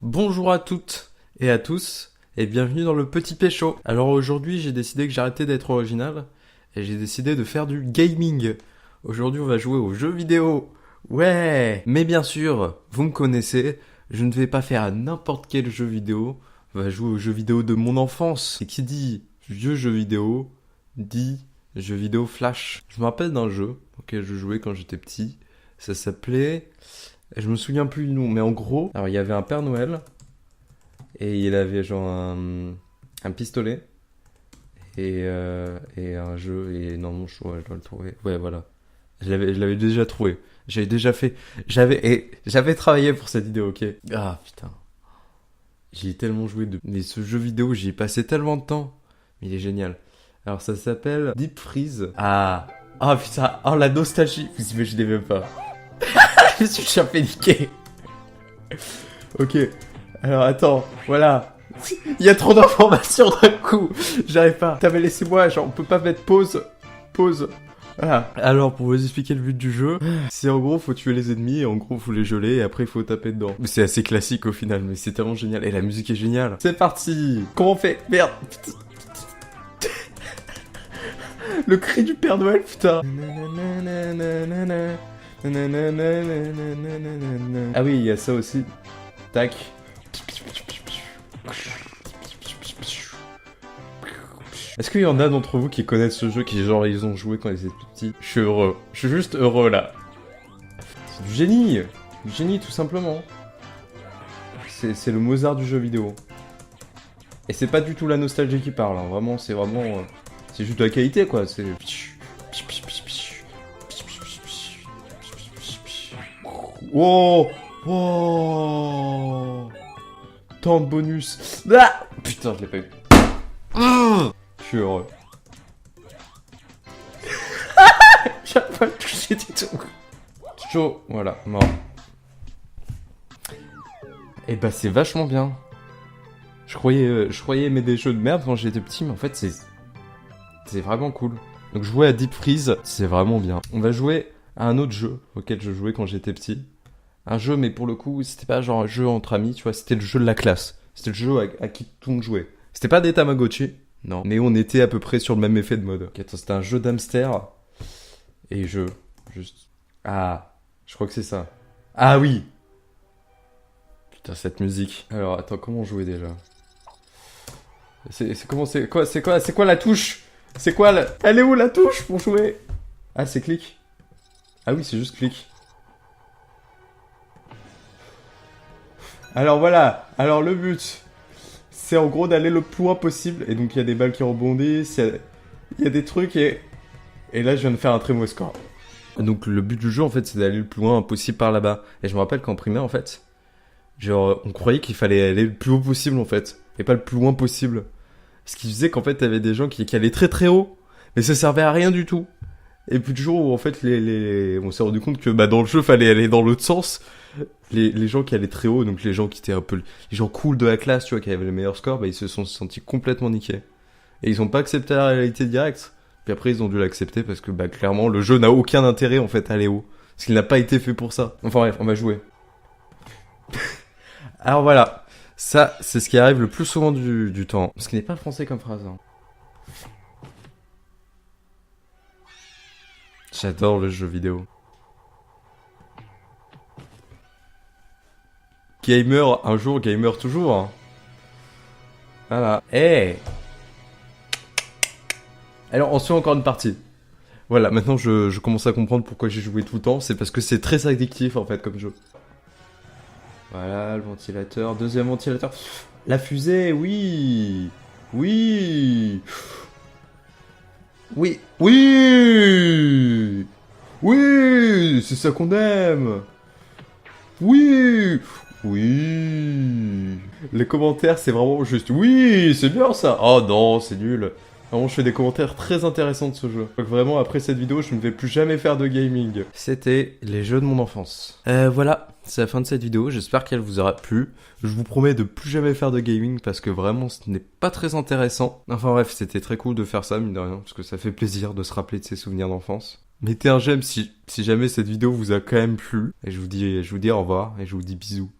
Bonjour à toutes et à tous et bienvenue dans le Petit Pécho. Alors aujourd'hui j'ai décidé que j'arrêtais d'être original et j'ai décidé de faire du gaming. Aujourd'hui on va jouer aux jeux vidéo. Ouais. Mais bien sûr, vous me connaissez, je ne vais pas faire n'importe quel jeu vidéo. On va jouer aux jeux vidéo de mon enfance. Et qui dit vieux jeu vidéo dit jeu vidéo flash. Je me rappelle d'un jeu auquel je jouais quand j'étais petit. Ça s'appelait... Je me souviens plus du nom, mais en gros, alors il y avait un Père Noël et il avait genre un pistolet et un jeu et non, je dois le trouver. Ouais, voilà. Je l'avais déjà trouvé. J'avais déjà fait. J'avais travaillé pour cette idée, ok. Ah putain. J'y ai tellement joué mais ce jeu vidéo, j'y ai passé tellement de temps. Mais il est génial. Alors ça s'appelle Deep Freeze. Ah putain. Oh la nostalgie. Vous imaginez même pas. Je me suis chopé niqué. Ok. Alors attends, voilà. Il y a trop d'informations d'un coup. J'arrive pas. T'avais laissé-moi, genre on peut pas mettre pause. Pause. Voilà. Alors pour vous expliquer le but du jeu, c'est en gros faut tuer les ennemis et en gros faut les geler et après il faut taper dedans. C'est assez classique au final, mais c'est tellement génial. Et la musique est géniale. C'est parti. Comment on fait? Merde. Le cri du Père Noël, putain. Ah oui, il y a ça aussi. Tac. Est-ce qu'il y en a d'entre vous qui connaissent ce jeu, qui genre ils ont joué quand ils étaient tout petits? Je suis heureux. Je suis juste heureux là. C'est du génie. Du génie tout simplement. C'est le Mozart du jeu vidéo. Et c'est pas du tout la nostalgie qui parle. Hein. Vraiment, c'est vraiment... c'est juste de la qualité quoi. C'est... Wow! Wow! Tant de bonus. Ah putain, je l'ai pas eu. Je suis heureux. J'ai pas touché du tout. Chaud, voilà, mort. Et bah c'est vachement bien. Je croyais aimer des jeux de merde quand j'étais petit, mais en fait c'est vraiment cool. Donc jouer à Deep Freeze, c'est vraiment bien. On va jouer à un autre jeu auquel je jouais quand j'étais petit. Un jeu, mais pour le coup, c'était pas genre un jeu entre amis, tu vois, c'était le jeu de la classe. C'était le jeu à qui tout le monde jouait. C'était pas des Tamagotchi, non, mais on était à peu près sur le même effet de mode. Okay, attends, c'était un jeu d'hamster, et juste... Ah, je crois que c'est ça. Ah oui. Putain, cette musique. Alors, attends, comment on jouait déjà? C'est quoi la touche? C'est quoi la... Elle est où la touche pour jouer? Ah, c'est clic. Ah oui, c'est juste clic. Alors voilà, alors le but, c'est en gros d'aller le plus loin possible. Et donc il y a des balles qui rebondissent, il y a des trucs et là je viens de faire un très mauvais score. Donc le but du jeu en fait c'est d'aller le plus loin possible par là-bas. Et je me rappelle qu'en primaire en fait, genre on croyait qu'il fallait aller le plus haut possible en fait. Et pas le plus loin possible. Ce qui faisait qu'en fait t'avais des gens qui allaient très très haut, mais ça servait à rien du tout. Et puis du jour où en fait on s'est rendu compte que bah dans le jeu fallait aller dans l'autre sens. Les gens qui allaient très haut, donc les gens qui étaient un peu les gens cool de la classe, tu vois, qui avaient les meilleurs scores, bah ils se sont sentis complètement niqués. Et ils ont pas accepté la réalité directe. Puis après ils ont dû l'accepter parce que bah clairement le jeu n'a aucun intérêt en fait à aller haut, parce qu'il n'a pas été fait pour ça. Enfin bref, on va jouer. Alors voilà, ça c'est ce qui arrive le plus souvent du temps, ce qui n'est pas français comme phrase. Hein. J'adore le jeu vidéo. Gamer un jour, gamer toujours. Hein. Voilà. Hey. Alors, on se fait encore une partie. Voilà, maintenant je commence à comprendre pourquoi j'ai joué tout le temps. C'est parce que c'est très addictif en fait comme jeu. Voilà, le ventilateur. Deuxième ventilateur. La fusée, oui. Oui. Oui. Oui. Oui. C'est ça qu'on aime. Oui. Oui. Les commentaires, c'est vraiment juste oui, c'est bien ça. Oh non, c'est nul. Vraiment, je fais des commentaires très intéressants de ce jeu. Donc vraiment, après cette vidéo, je ne vais plus jamais faire de gaming. C'était les jeux de mon enfance. Voilà, c'est la fin de cette vidéo. J'espère qu'elle vous aura plu. Je vous promets de plus jamais faire de gaming parce que vraiment, ce n'est pas très intéressant. Enfin bref, c'était très cool de faire ça, mine de rien, parce que ça fait plaisir de se rappeler de ses souvenirs d'enfance. Mettez un j'aime si jamais cette vidéo vous a quand même plu. Et je vous dis au revoir et je vous dis bisous.